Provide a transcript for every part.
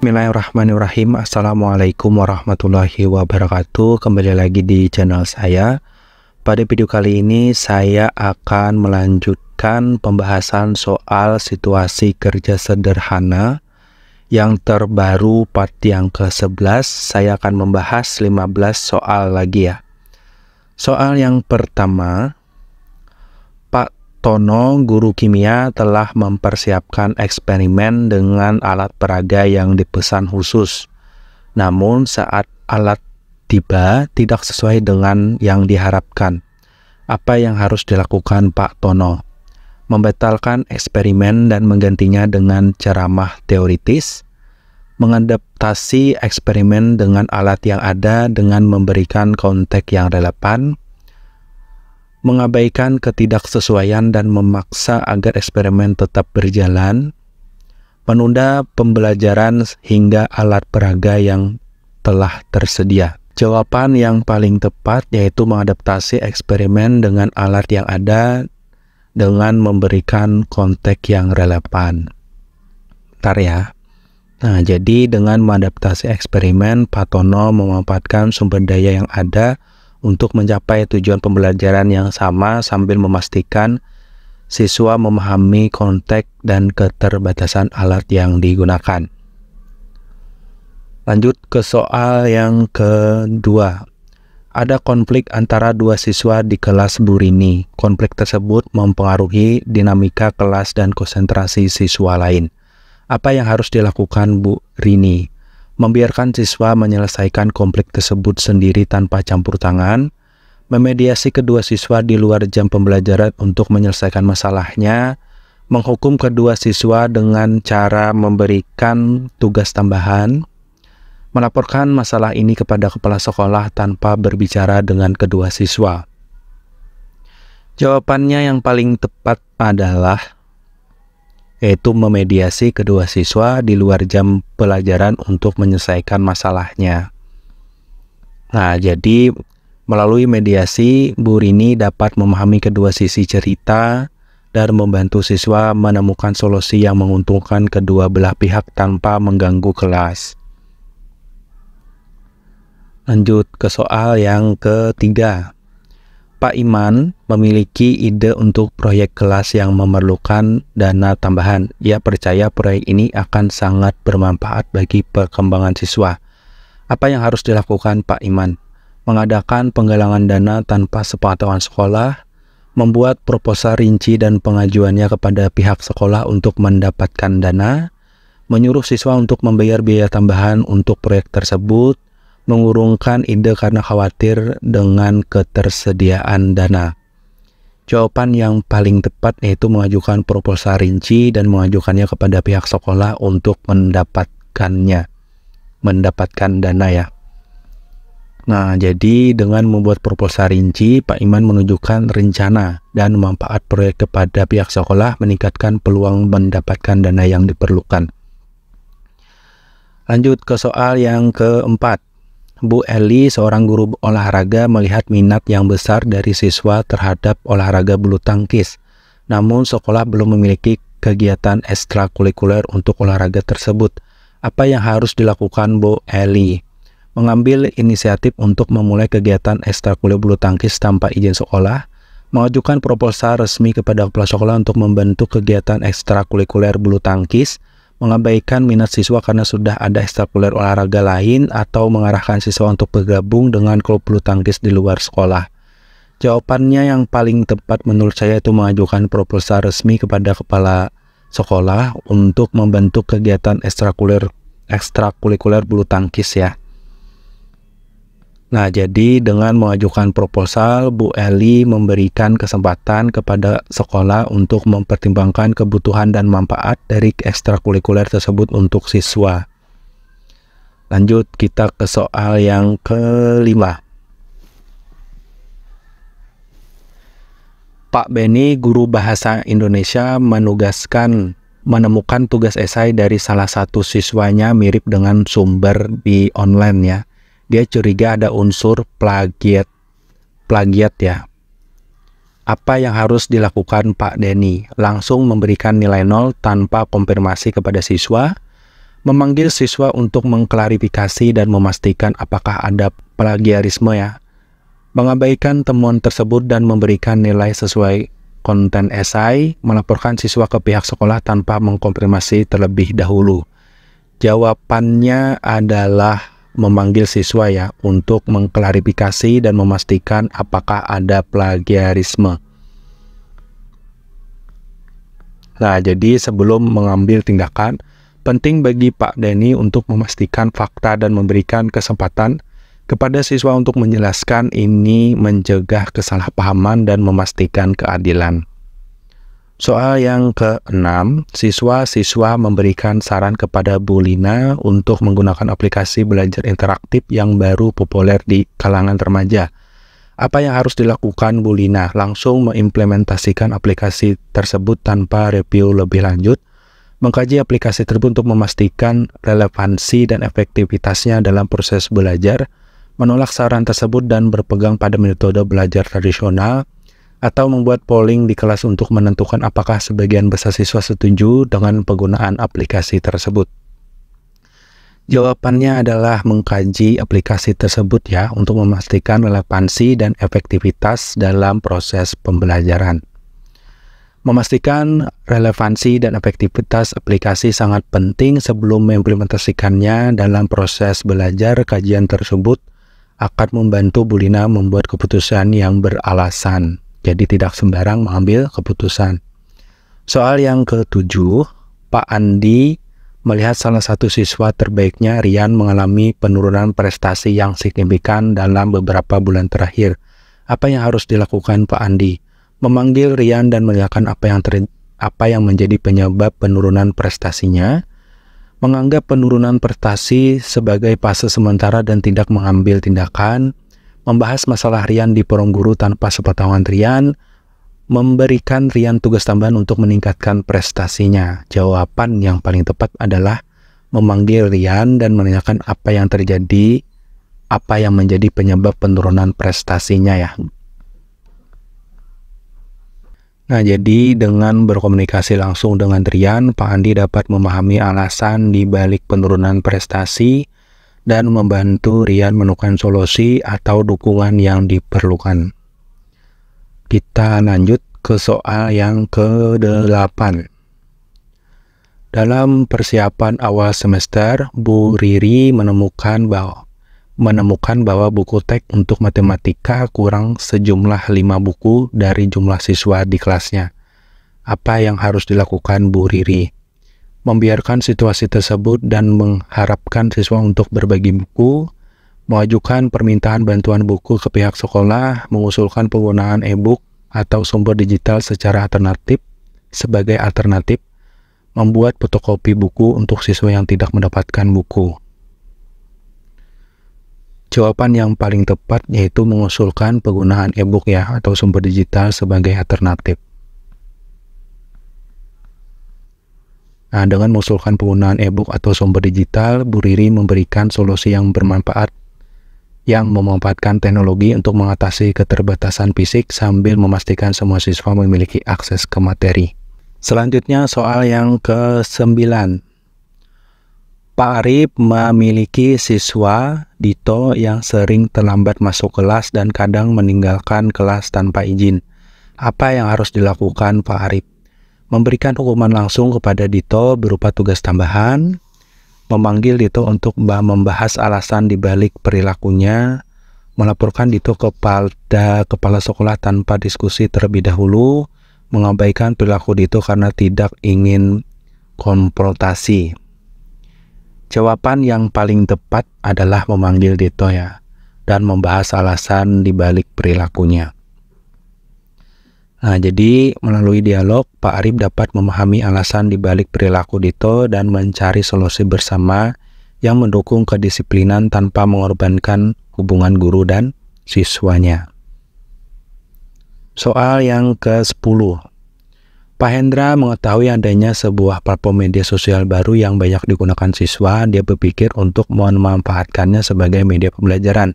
Bismillahirrahmanirrahim. Assalamualaikum warahmatullahi wabarakatuh. Kembali lagi di channel saya. Pada video kali ini saya akan melanjutkan pembahasan soal situasi kerja sederhana yang terbaru part yang ke-11. Saya akan membahas 15 soal lagi ya. Soal yang pertama, Pak Tono, guru kimia, telah mempersiapkan eksperimen dengan alat peraga yang dipesan khusus. Namun saat alat tiba tidak sesuai dengan yang diharapkan. Apa yang harus dilakukan Pak Tono? Membatalkan eksperimen dan menggantinya dengan ceramah teoritis, mengadaptasi eksperimen dengan alat yang ada dengan memberikan konteks yang relevan, mengabaikan ketidaksesuaian dan memaksa agar eksperimen tetap berjalan, menunda pembelajaran hingga alat peraga yang telah tersedia. Jawaban yang paling tepat yaitu mengadaptasi eksperimen dengan alat yang ada dengan memberikan konteks yang relevan. Bentar ya. Nah, jadi dengan mengadaptasi eksperimen, Pak Tono memanfaatkan sumber daya yang ada untuk mencapai tujuan pembelajaran yang sama sambil memastikan siswa memahami konteks dan keterbatasan alat yang digunakan. Lanjut ke soal yang kedua. Ada konflik antara dua siswa di kelas Bu Rini. Konflik tersebut mempengaruhi dinamika kelas dan konsentrasi siswa lain. Apa yang harus dilakukan Bu Rini? Membiarkan siswa menyelesaikan konflik tersebut sendiri tanpa campur tangan, memediasi kedua siswa di luar jam pembelajaran untuk menyelesaikan masalahnya, menghukum kedua siswa dengan cara memberikan tugas tambahan, melaporkan masalah ini kepada kepala sekolah tanpa berbicara dengan kedua siswa. Jawabannya yang paling tepat adalah yaitu memediasi kedua siswa di luar jam pelajaran untuk menyelesaikan masalahnya. Nah, jadi melalui mediasi, Bu Rini dapat memahami kedua sisi cerita dan membantu siswa menemukan solusi yang menguntungkan kedua belah pihak tanpa mengganggu kelas. Lanjut ke soal yang ketiga. Pak Iman memiliki ide untuk proyek kelas yang memerlukan dana tambahan. Ia percaya proyek ini akan sangat bermanfaat bagi perkembangan siswa. Apa yang harus dilakukan Pak Iman? Mengadakan penggalangan dana tanpa sepengetahuan sekolah, membuat proposal rinci dan pengajuannya kepada pihak sekolah untuk mendapatkan dana, menyuruh siswa untuk membayar biaya tambahan untuk proyek tersebut, mengurungkan ide karena khawatir dengan ketersediaan dana. Jawaban yang paling tepat yaitu mengajukan proposal rinci dan mengajukannya kepada pihak sekolah untuk mendapatkan dana ya. Nah, jadi dengan membuat proposal rinci, Pak Iman menunjukkan rencana dan manfaat proyek kepada pihak sekolah, meningkatkan peluang mendapatkan dana yang diperlukan. Lanjut ke soal yang keempat. Bu Eli, seorang guru olahraga, melihat minat yang besar dari siswa terhadap olahraga bulu tangkis. Namun sekolah belum memiliki kegiatan ekstrakurikuler untuk olahraga tersebut. Apa yang harus dilakukan Bu Eli? Mengambil inisiatif untuk memulai kegiatan ekstrakurikuler bulu tangkis tanpa izin sekolah, mengajukan proposal resmi kepada kepala sekolah untuk membentuk kegiatan ekstrakurikuler bulu tangkis, mengabaikan minat siswa karena sudah ada ekstrakurikuler olahraga lain, atau mengarahkan siswa untuk bergabung dengan klub bulu tangkis di luar sekolah. Jawabannya yang paling tepat menurut saya itu mengajukan proposal resmi kepada kepala sekolah untuk membentuk kegiatan ekstrakurikuler bulu tangkis ya. Nah, jadi dengan mengajukan proposal, Bu Eli memberikan kesempatan kepada sekolah untuk mempertimbangkan kebutuhan dan manfaat dari ekstrakurikuler tersebut untuk siswa. Lanjut kita ke soal yang kelima. Pak Beni, guru bahasa Indonesia, menemukan tugas esai dari salah satu siswanya mirip dengan sumber di online ya. Dia curiga ada unsur plagiat ya. Apa yang harus dilakukan Pak Denny? Langsung memberikan nilai 0 tanpa konfirmasi kepada siswa, Memanggil siswa untuk mengklarifikasi dan memastikan apakah ada plagiarisme ya. Mengabaikan temuan tersebut dan memberikan nilai sesuai konten esai, melaporkan siswa ke pihak sekolah tanpa mengkonfirmasi terlebih dahulu. Jawabannya adalah memanggil siswa ya untuk mengklarifikasi dan memastikan apakah ada plagiarisme. Nah, jadi sebelum mengambil tindakan, penting bagi Pak Denny untuk memastikan fakta dan memberikan kesempatan kepada siswa untuk menjelaskan, ini mencegah kesalahpahaman dan memastikan keadilan. Soal yang ke-6, siswa-siswa memberikan saran kepada Bu Lina untuk menggunakan aplikasi belajar interaktif yang baru populer di kalangan remaja. Apa yang harus dilakukan Bu Lina? Langsung mengimplementasikan aplikasi tersebut tanpa review lebih lanjut, mengkaji aplikasi tersebut untuk memastikan relevansi dan efektivitasnya dalam proses belajar, menolak saran tersebut dan berpegang pada metode belajar tradisional, atau membuat polling di kelas untuk menentukan apakah sebagian besar siswa setuju dengan penggunaan aplikasi tersebut. Jawabannya adalah mengkaji aplikasi tersebut ya, untuk memastikan relevansi dan efektivitas dalam proses pembelajaran. Memastikan relevansi dan efektivitas aplikasi sangat penting sebelum mengimplementasikannya dalam proses belajar. Kajian tersebut akan membantu Bu Lina membuat keputusan yang beralasan, jadi tidak sembarang mengambil keputusan. Soal yang ke-7, Pak Andi melihat salah satu siswa terbaiknya, Rian, mengalami penurunan prestasi yang signifikan dalam beberapa bulan terakhir. Apa yang harus dilakukan Pak Andi? Memanggil Rian dan menanyakan apa yang menjadi penyebab penurunan prestasinya, menganggap penurunan prestasi sebagai fase sementara dan tidak mengambil tindakan, membahas masalah Rian di forum guru tanpa sepengetahuan Rian, memberikan Rian tugas tambahan untuk meningkatkan prestasinya. Jawaban yang paling tepat adalah memanggil Rian dan menanyakan apa yang terjadi, apa yang menjadi penyebab penurunan prestasinya ya. Nah, jadi dengan berkomunikasi langsung dengan Rian, Pak Andi dapat memahami alasan di balik penurunan prestasi dan membantu Rian menemukan solusi atau dukungan yang diperlukan. Kita lanjut ke soal yang ke-8. Dalam persiapan awal semester, Bu Riri menemukan bahwa buku teks untuk matematika kurang sejumlah 5 buku dari jumlah siswa di kelasnya. Apa yang harus dilakukan Bu Riri? Membiarkan situasi tersebut dan mengharapkan siswa untuk berbagi buku, mengajukan permintaan bantuan buku ke pihak sekolah, mengusulkan penggunaan e-book atau sumber digital secara alternatif sebagai alternatif, membuat fotokopi buku untuk siswa yang tidak mendapatkan buku. Jawaban yang paling tepat yaitu mengusulkan penggunaan e-book ya, atau sumber digital sebagai alternatif. Nah, dengan mengusulkan penggunaan e-book atau sumber digital, Bu Riri memberikan solusi yang bermanfaat, yang memanfaatkan teknologi untuk mengatasi keterbatasan fisik sambil memastikan semua siswa memiliki akses ke materi. Selanjutnya soal yang ke-9. Pak Arif memiliki siswa Dito yang sering terlambat masuk kelas dan kadang meninggalkan kelas tanpa izin. Apa yang harus dilakukan Pak Arif? Memberikan hukuman langsung kepada Dito berupa tugas tambahan, memanggil Dito untuk membahas alasan dibalik perilakunya, melaporkan Dito kepada kepala sekolah tanpa diskusi terlebih dahulu, mengabaikan perilaku Dito karena tidak ingin konfrontasi. Jawaban yang paling tepat adalah memanggil Dito ya, dan membahas alasan dibalik perilakunya. Nah, jadi melalui dialog, Pak Arif dapat memahami alasan dibalik perilaku Dito dan mencari solusi bersama yang mendukung kedisiplinan tanpa mengorbankan hubungan guru dan siswanya. Soal yang ke-10. Pak Hendra mengetahui adanya sebuah platform media sosial baru yang banyak digunakan siswa. Dia berpikir untuk memanfaatkannya sebagai media pembelajaran.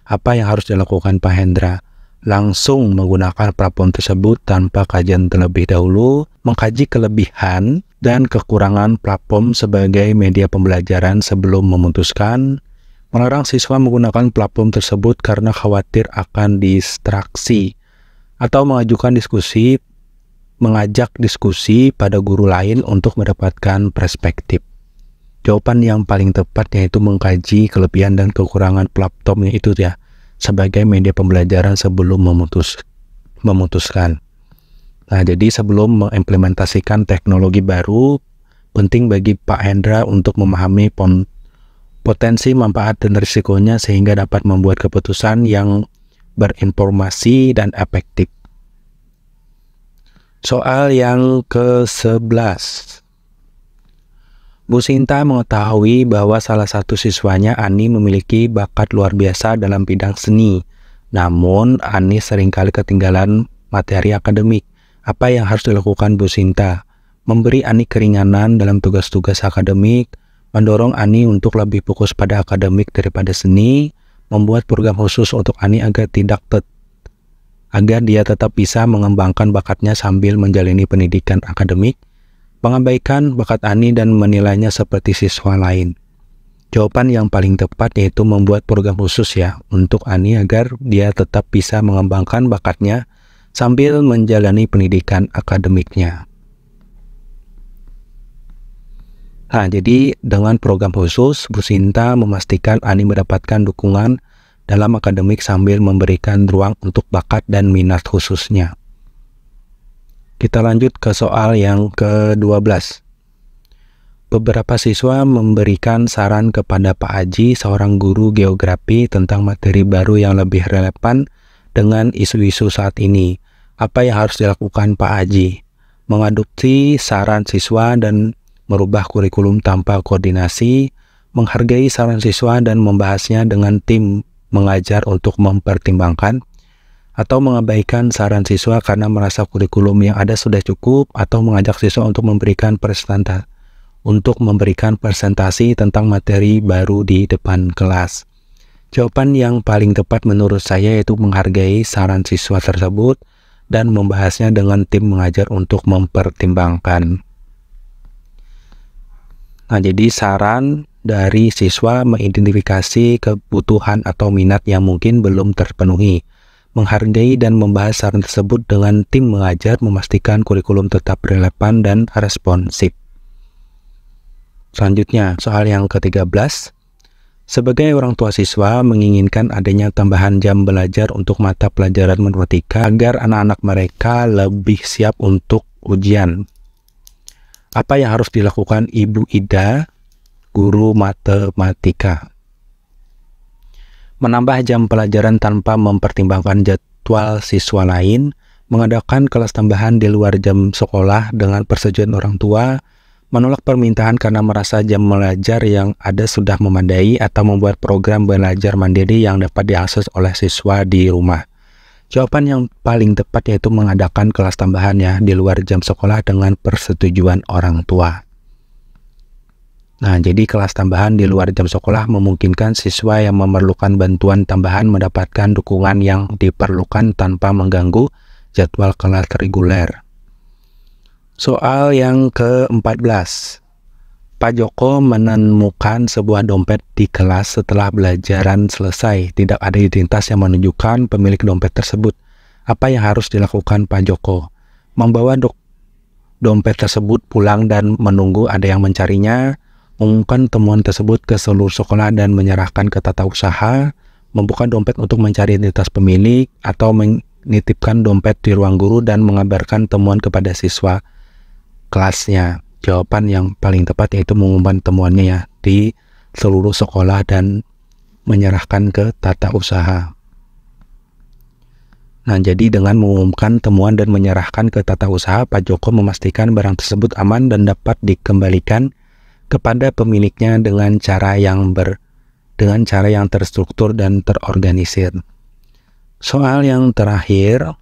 Apa yang harus dilakukan Pak Hendra? Langsung menggunakan platform tersebut tanpa kajian terlebih dahulu, mengkaji kelebihan dan kekurangan platform sebagai media pembelajaran sebelum memutuskan melarang siswa menggunakan platform tersebut karena khawatir akan distraksi, atau mengajak diskusi pada guru lain untuk mendapatkan perspektif. Jawaban yang paling tepat yaitu mengkaji kelebihan dan kekurangan platformnya itu ya, sebagai media pembelajaran sebelum memutuskan. Nah, jadi sebelum mengimplementasikan teknologi baru, penting bagi Pak Hendra untuk memahami potensi, manfaat, dan risikonya sehingga dapat membuat keputusan yang berinformasi dan efektif. Soal yang ke-11. Bu Sinta mengetahui bahwa salah satu siswanya, Ani, memiliki bakat luar biasa dalam bidang seni. Namun, Ani seringkali ketinggalan materi akademik. Apa yang harus dilakukan Bu Sinta? Memberi Ani keringanan dalam tugas-tugas akademik, mendorong Ani untuk lebih fokus pada akademik daripada seni, membuat program khusus untuk Ani agar dia tetap bisa mengembangkan bakatnya sambil menjalani pendidikan akademik, mengabaikan bakat Ani dan menilainya seperti siswa lain. Jawaban yang paling tepat yaitu membuat program khusus ya untuk Ani agar dia tetap bisa mengembangkan bakatnya sambil menjalani pendidikan akademiknya. Nah, jadi dengan program khusus, Bu Sinta memastikan Ani mendapatkan dukungan dalam akademik sambil memberikan ruang untuk bakat dan minat khususnya. Kita lanjut ke soal yang ke-12. Beberapa siswa memberikan saran kepada Pak Aji, seorang guru geografi, tentang materi baru yang lebih relevan dengan isu-isu saat ini. Apa yang harus dilakukan Pak Aji? Mengadopsi saran siswa dan merubah kurikulum tanpa koordinasi, menghargai saran siswa dan membahasnya dengan tim mengajar untuk mempertimbangkan, atau mengabaikan saran siswa karena merasa kurikulum yang ada sudah cukup, atau mengajak siswa untuk memberikan presentasi tentang materi baru di depan kelas. Jawaban yang paling tepat menurut saya yaitu menghargai saran siswa tersebut dan membahasnya dengan tim mengajar untuk mempertimbangkan. Nah, jadi saran dari siswa mengidentifikasi kebutuhan atau minat yang mungkin belum terpenuhi, menghargai dan membahas saran tersebut dengan tim mengajar, memastikan kurikulum tetap relevan dan responsif. Selanjutnya, soal yang ke-13. Sebagai orang tua siswa menginginkan adanya tambahan jam belajar untuk mata pelajaran matematika agar anak-anak mereka lebih siap untuk ujian. Apa yang harus dilakukan Ibu Ida, guru matematika? Menambah jam pelajaran tanpa mempertimbangkan jadwal siswa lain, mengadakan kelas tambahan di luar jam sekolah dengan persetujuan orang tua, menolak permintaan karena merasa jam belajar yang ada sudah memadai, atau membuat program belajar mandiri yang dapat diakses oleh siswa di rumah. Jawaban yang paling tepat yaitu mengadakan kelas tambahan ya di luar jam sekolah dengan persetujuan orang tua. Nah, jadi kelas tambahan di luar jam sekolah memungkinkan siswa yang memerlukan bantuan tambahan mendapatkan dukungan yang diperlukan tanpa mengganggu jadwal kelas reguler. Soal yang ke-14. Pak Joko menemukan sebuah dompet di kelas setelah belajaran selesai. Tidak ada identitas yang menunjukkan pemilik dompet tersebut. Apa yang harus dilakukan Pak Joko? Membawa dompet tersebut pulang dan menunggu ada yang mencarinya, mengumumkan temuan tersebut ke seluruh sekolah dan menyerahkan ke tata usaha, membuka dompet untuk mencari identitas pemilik, atau menitipkan dompet di ruang guru dan mengabarkan temuan kepada siswa kelasnya. Jawaban yang paling tepat yaitu mengumumkan temuannya ya di seluruh sekolah dan menyerahkan ke tata usaha. Nah, jadi dengan mengumumkan temuan dan menyerahkan ke tata usaha, Pak Joko memastikan barang tersebut aman dan dapat dikembalikan kepada pemiliknya dengan cara yang terstruktur dan terorganisir. Soal yang terakhir.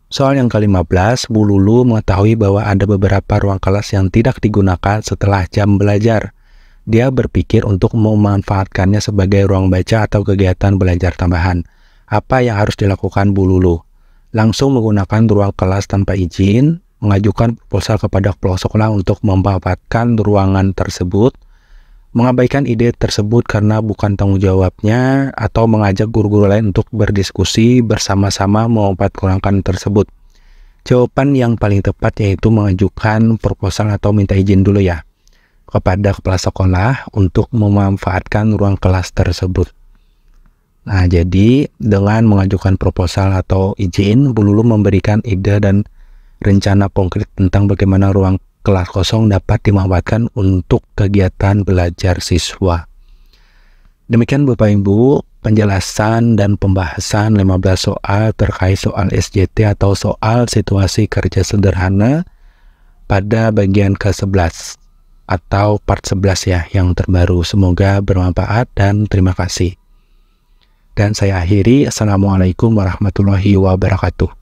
Soal yang ke-15, Bu Lulu mengetahui bahwa ada beberapa ruang kelas yang tidak digunakan setelah jam belajar. Dia berpikir untuk memanfaatkannya sebagai ruang baca atau kegiatan belajar tambahan. Apa yang harus dilakukan Bu Lulu? Langsung menggunakan ruang kelas tanpa izin, mengajukan proposal kepada kepala sekolah untuk memanfaatkan ruangan tersebut, mengabaikan ide tersebut karena bukan tanggung jawabnya, atau mengajak guru-guru lain untuk berdiskusi bersama-sama memanfaatkan ruangan tersebut. Jawaban yang paling tepat yaitu mengajukan proposal atau minta izin dulu ya kepada kepala sekolah untuk memanfaatkan ruang kelas tersebut. Nah, jadi dengan mengajukan proposal atau izin, Bu Lulu memberikan ide dan rencana konkret tentang bagaimana ruang kelas kosong dapat dimanfaatkan untuk kegiatan belajar siswa. Demikian Bapak Ibu, penjelasan dan pembahasan 15 soal terkait soal SJT atau soal situasi kerja sederhana pada bagian ke-11 atau part 11 ya, yang terbaru. Semoga bermanfaat dan terima kasih. Dan saya akhiri, Assalamualaikum warahmatullahi wabarakatuh.